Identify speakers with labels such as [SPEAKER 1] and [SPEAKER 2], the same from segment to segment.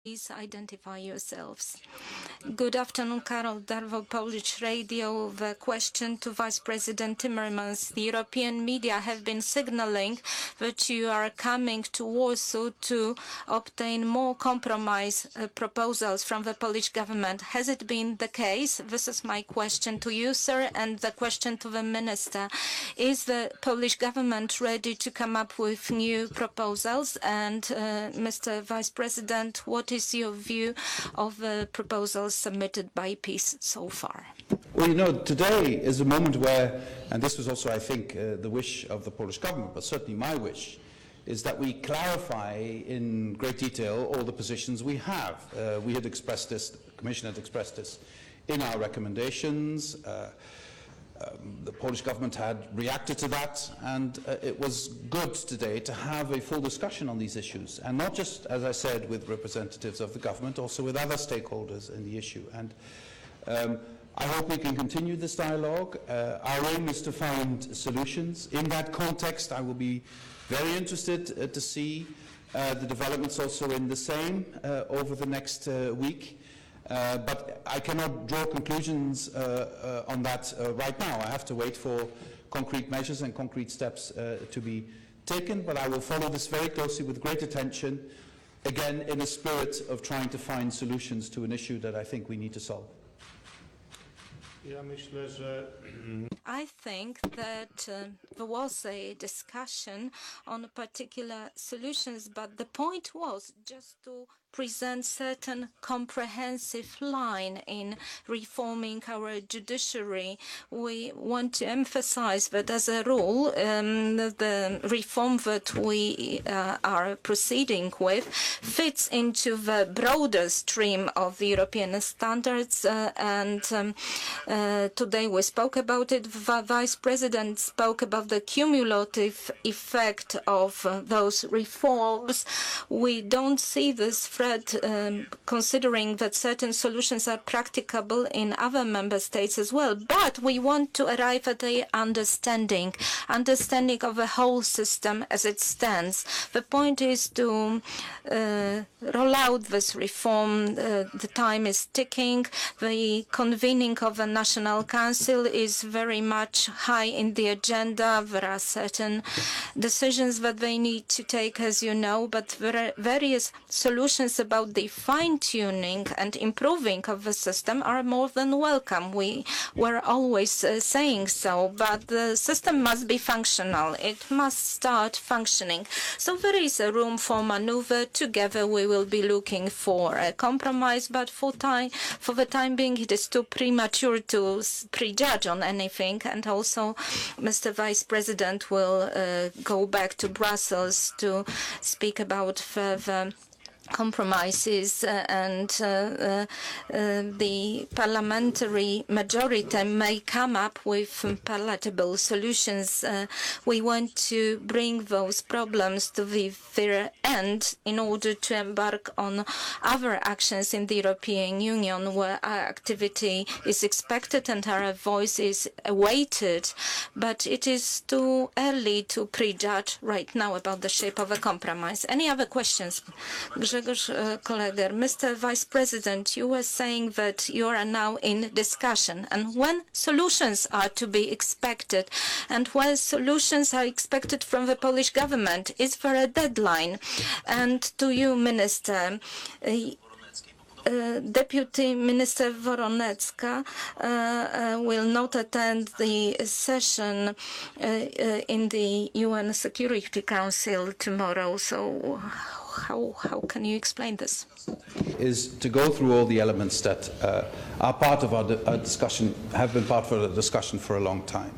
[SPEAKER 1] Please identify yourselves. Good afternoon, Karol Darwo, Polish Radio. The question to Vice President Timmermans. The European media have been signaling that you are coming to Warsaw to obtain more compromise proposals from the Polish government. Has it been the case? This is my question to you, sir, and the question to the minister. Is the Polish government ready to come up with new proposals? And Mr. Vice President, what is your view of the proposals submitted by PiS so far?
[SPEAKER 2] Well, you know, today is a moment where, and this was also, I think, the wish of the Polish government, but certainly my wish, is that we clarify in great detail all the positions we have. We had expressed this, the Commission had expressed this in our recommendations. The Polish government had reacted to that, and it was good today to have a full discussion on these issues, and not just, as I said, with representatives of the government, also with other stakeholders in the issue. And I hope we can continue this dialogue. Our aim is to find solutions. In that context, I will be very interested to see the developments also in the same over the next week. But I cannot draw conclusions on that right now. I have to wait for concrete measures and concrete steps to be taken, but I will follow this very closely with great attention, again in a spirit of trying to find solutions to an issue that I think we need to solve.
[SPEAKER 1] I think that there was a discussion on particular solutions, but the point was just to present certain comprehensive line in reforming our judiciary. We want to emphasize that as a rule, the reform that we are proceeding with fits into the broader stream of the European standards, and today we spoke about it. The Vice President spoke about the cumulative effect of those reforms. We don't see this threat, considering that certain solutions are practicable in other member states as well. But we want to arrive at a understanding of the whole system as it stands. The point is to roll out this reform. The time is ticking. The convening of a national council is very much high in the agenda. There are certain decisions that they need to take, as you know, but there are various solutions about the fine-tuning and improving of the system are more than welcome. We were always saying so, but the system must be functional. It must start functioning. So there is a room for maneuver. Together we will be looking for a compromise, but for the time being it is too premature to prejudge on anything. And also Mr. Vice President will go back to Brussels to speak about further compromises, and the parliamentary majority may come up with palatable solutions. We want to bring those problems to their end in order to embark on other actions in the European Union where our activity is expected and our voice is awaited. But it is too early to prejudge right now about the shape of a compromise. Any other questions? Mr. Vice President, you were saying that you are now in discussion, and when solutions are to be expected, and when solutions are expected from the Polish government, is there a deadline? And to you, Minister, Deputy Minister Woronecka will not attend the session in the UN Security Council tomorrow. So how can you explain this?
[SPEAKER 2] Is to go through all the elements that are part of our discussion, have been part of the discussion for a long time.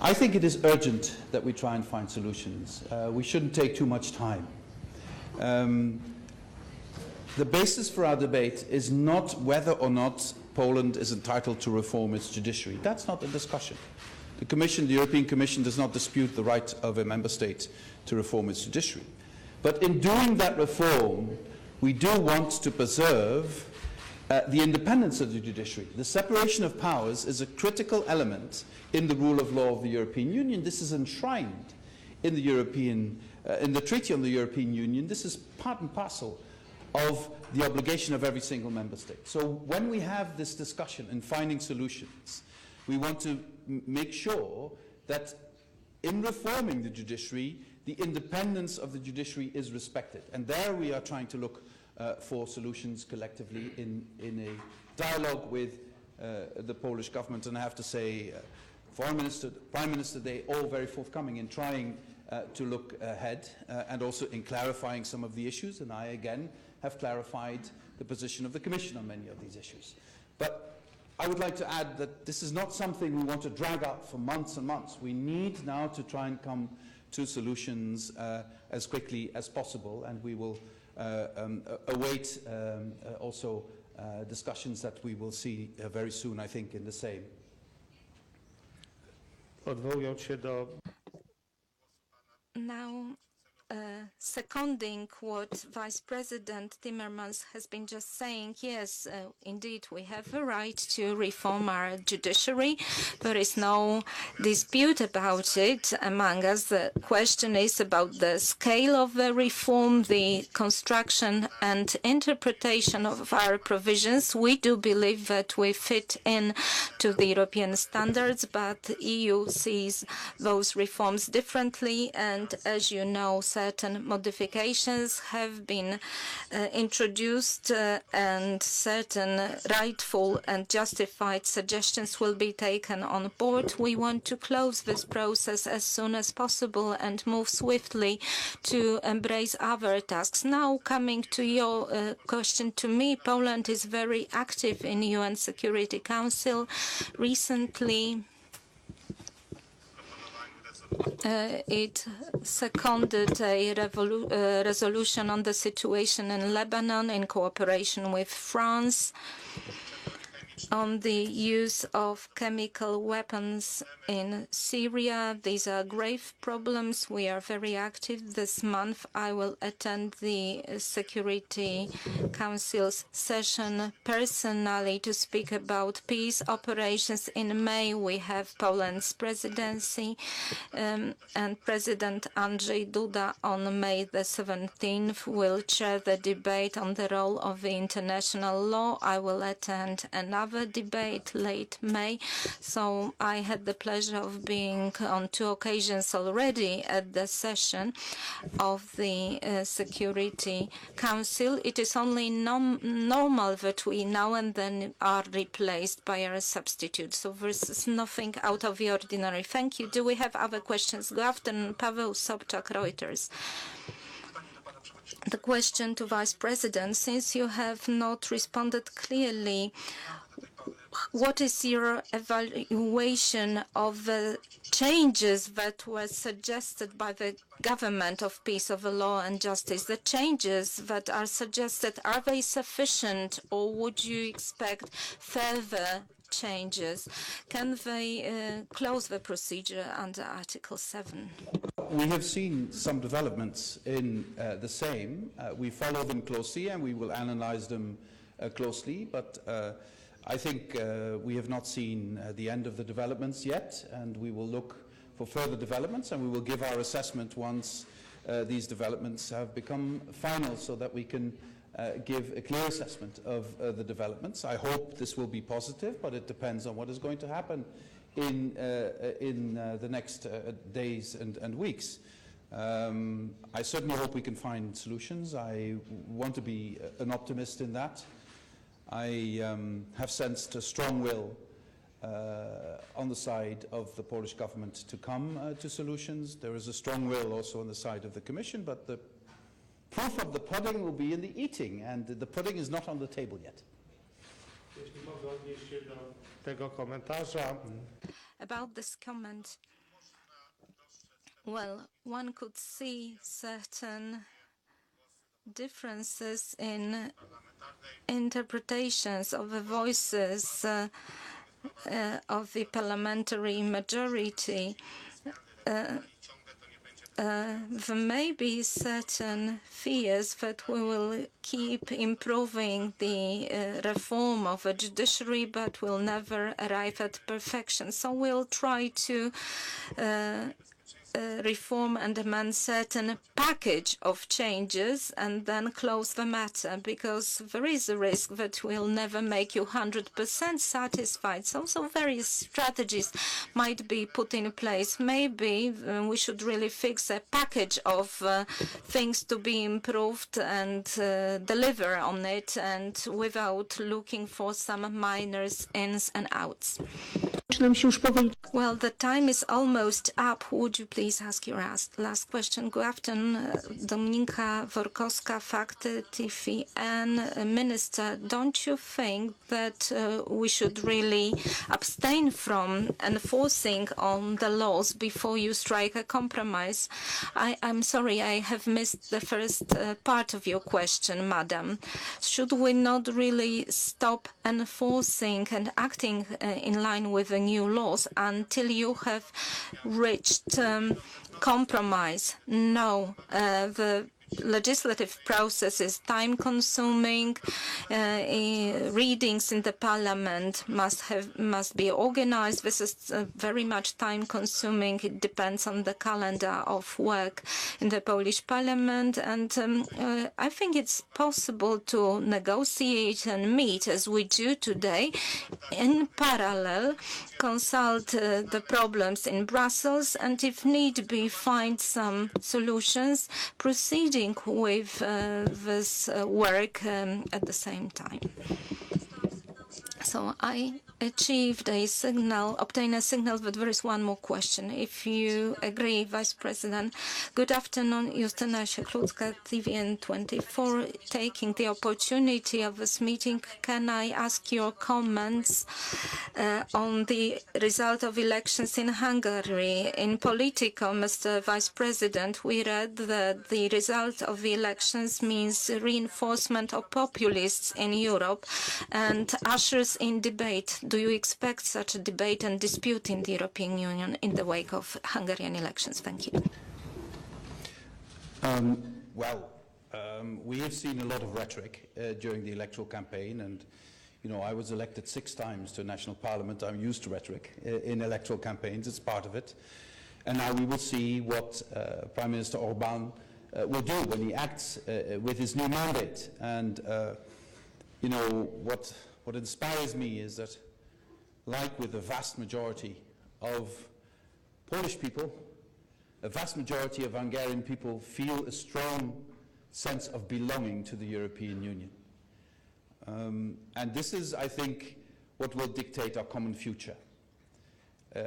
[SPEAKER 2] I think it is urgent that we try and find solutions. We shouldn't take too much time. The basis for our debate is not whether or not Poland is entitled to reform its judiciary. That's not the discussion. The Commission, the European Commission, does not dispute the right of a member state to reform its judiciary. But in doing that reform, we do want to preserve the independence of the judiciary. The separation of powers is a critical element in the rule of law of the European Union. This is enshrined in the Treaty on the European Union. This is part and parcel of the obligation of every single member state. So when we have this discussion and finding solutions, we want to make sure that in reforming the judiciary, the independence of the judiciary is respected. And there we are trying to look for solutions collectively in a dialogue with the Polish government. And I have to say, Foreign Minister, Prime Minister, they're all very forthcoming in trying to look ahead and also in clarifying some of the issues. And I, again, have clarified the position of the Commission on many of these issues. But I would like to add that this is not something we want to drag out for months and months. We need now to try and come to solutions as quickly as possible, and we will await also discussions that we will see very soon, I think, in the same.
[SPEAKER 1] Now, seconding what Vice President Timmermans has been just saying, yes, indeed, we have a right to reform our judiciary. There is no dispute about it among us. The question is about the scale of the reform, the construction and interpretation of our provisions. We do believe that we fit in to the European standards, but the EU sees those reforms differently, and as you know, certain modifications have been introduced and certain rightful and justified suggestions will be taken on board. We want to close this process as soon as possible and move swiftly to embrace other tasks. Now, coming to your question to me, Poland is very active in UN Security Council. Recently, it seconded a resolution on the situation in Lebanon in cooperation with France on the use of chemical weapons in Syria. These are grave problems. We are very active. This month I will attend the Security Council's session personally to speak about peace operations. In May we have Poland's presidency and President Andrzej Duda on May the 17th will chair the debate on the role of the international law. I will attend another debate late May. So I had the pleasure of being on 2 occasions already at the session of the Security Council. It is only normal that we now and then are replaced by our substitute. So this is nothing out of the ordinary. Thank you. Do we have other questions? Good afternoon, Paweł Sobczak, Reuters. The question to Vice President, since you have not responded clearly, what is your evaluation of the changes that were suggested by the government of peace, of the law and justice? The changes that are suggested, are they sufficient, or would you expect further changes? Can they close the procedure under Article 7?
[SPEAKER 2] We have seen some developments in the same. We follow them closely and we will analyze them closely, but I think we have not seen the end of the developments yet, and we will look for further developments and we will give our assessment once these developments have become final, so that we can give a clear assessment of the developments. I hope this will be positive, but it depends on what is going to happen in the next days and weeks. I certainly hope we can find solutions. I want to be an optimist in that. I have sensed a strong will on the side of the Polish government to come to solutions. There is a strong will also on the side of the Commission, but the proof of the pudding will be in the eating, and the pudding is not on the table yet.
[SPEAKER 1] About this comment, well, one could see certain differences in interpretations of the voices of the parliamentary majority. There may be certain fears that we will keep improving the reform of the judiciary, but will never arrive at perfection. So we'll try to reform and amend certain package of changes and then close the matter, because there is a risk that will never make you 100% satisfied. So various strategies might be put in place. Maybe we should really fix a package of things to be improved and deliver on it, and without looking for some minor ins and outs. Well, the time is almost up. Would you please ask your last question? Good afternoon, Dominika Workowska, Fakty TVN. Minister, don't you think that we should really abstain from enforcing on the laws before you strike a compromise? I'm sorry, I have missed the first part of your question, madam. Should we not really stop enforcing and acting in line with the new laws until you have reached compromise? No, the legislative process is time-consuming. Readings in the parliament must be organized. This is very much time-consuming. It depends on the calendar of work in the Polish parliament, and I think it's possible to negotiate and meet, as we do today, in parallel, consult the problems in Brussels, and if need be, find some solutions, proceeding with this work at the same time. So I obtained a signal that there is one more question. If you agree, Vice President. Good afternoon, Justyna Sieklucka, TVN24. Taking the opportunity of this meeting, can I ask your comments on the result of elections in Hungary? In Politico, Mr. Vice President, we read that the result of the elections means reinforcement of populists in Europe and ushers in debate. Do you expect such a debate and dispute in the European Union in the wake of Hungarian elections? Thank you.
[SPEAKER 2] We have seen a lot of rhetoric during the electoral campaign, and I was elected 6 times to a national parliament. I'm used to rhetoric in electoral campaigns. It's part of it. And now we will see what Prime Minister Orbán will do when he acts with his new mandate. And what inspires me is that, like with the vast majority of Polish people, a vast majority of Hungarian people feel a strong sense of belonging to the European Union. And this is, I think, what will dictate our common future.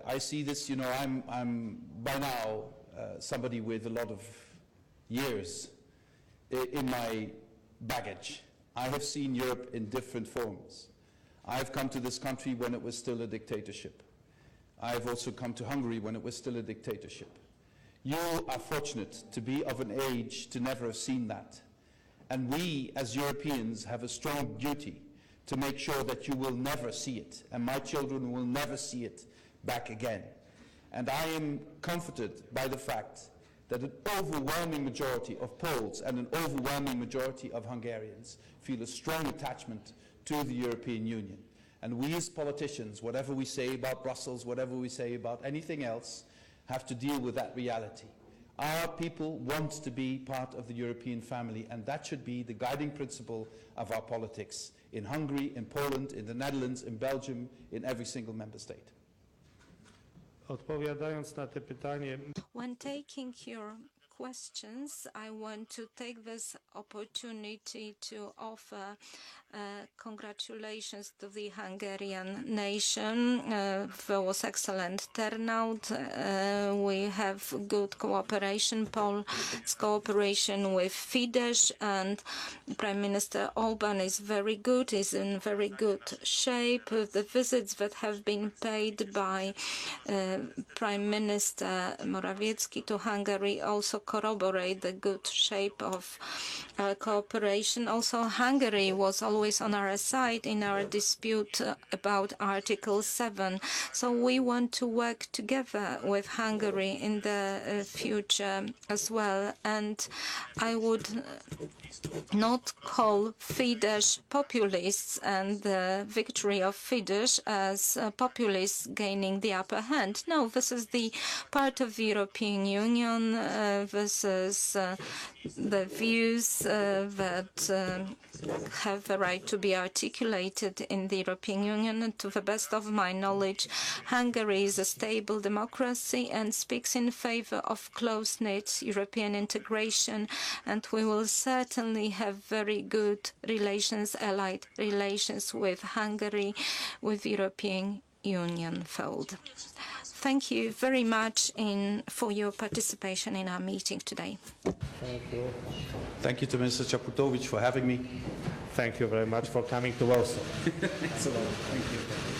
[SPEAKER 2] I see this, I'm by now somebody with a lot of years in my baggage. I have seen Europe in different forms. I've come to this country when it was still a dictatorship. I've also come to Hungary when it was still a dictatorship. You are fortunate to be of an age to never have seen that. And we, as Europeans, have a strong duty to make sure that you will never see it, and my children will never see it back again. And I am comforted by the fact that an overwhelming majority of Poles and an overwhelming majority of Hungarians feel a strong attachment to the European Union. And we as politicians, whatever we say about Brussels, whatever we say about anything else, have to deal with that reality. Our people want to be part of the European family, and that should be the guiding principle of our politics in Hungary, in Poland, in the Netherlands, in Belgium, in every single member state.
[SPEAKER 3] Odpowiadając na te pytanie.
[SPEAKER 1] When taking your questions, I want to take this opportunity to offer congratulations to the Hungarian nation. There was excellent turnout. We have good cooperation, Poland's cooperation with Fidesz, and Prime Minister Orbán is very good, is in very good shape. The visits that have been paid by Prime Minister Morawiecki to Hungary also corroborate the good shape of cooperation. Also, Hungary was always on our side in our dispute about Article 7. So we want to work together with Hungary in the future as well. And I would not call Fidesz populists and the victory of Fidesz as populists gaining the upper hand. No, this is the part of the European Union. This is the views that have the right to be articulated in the European Union. And to the best of my knowledge, Hungary is a stable democracy and speaks in favor of close-knit European integration. And we will certainly have very good relations, allied relations with Hungary, with the European Union fold. Thank you very much for your participation in our meeting today.
[SPEAKER 3] Thank you.
[SPEAKER 2] Thank you to Mr. Čaputovič for having me.
[SPEAKER 3] Thank you very much for coming to Warsaw.
[SPEAKER 2] Thanks a lot. Thank you.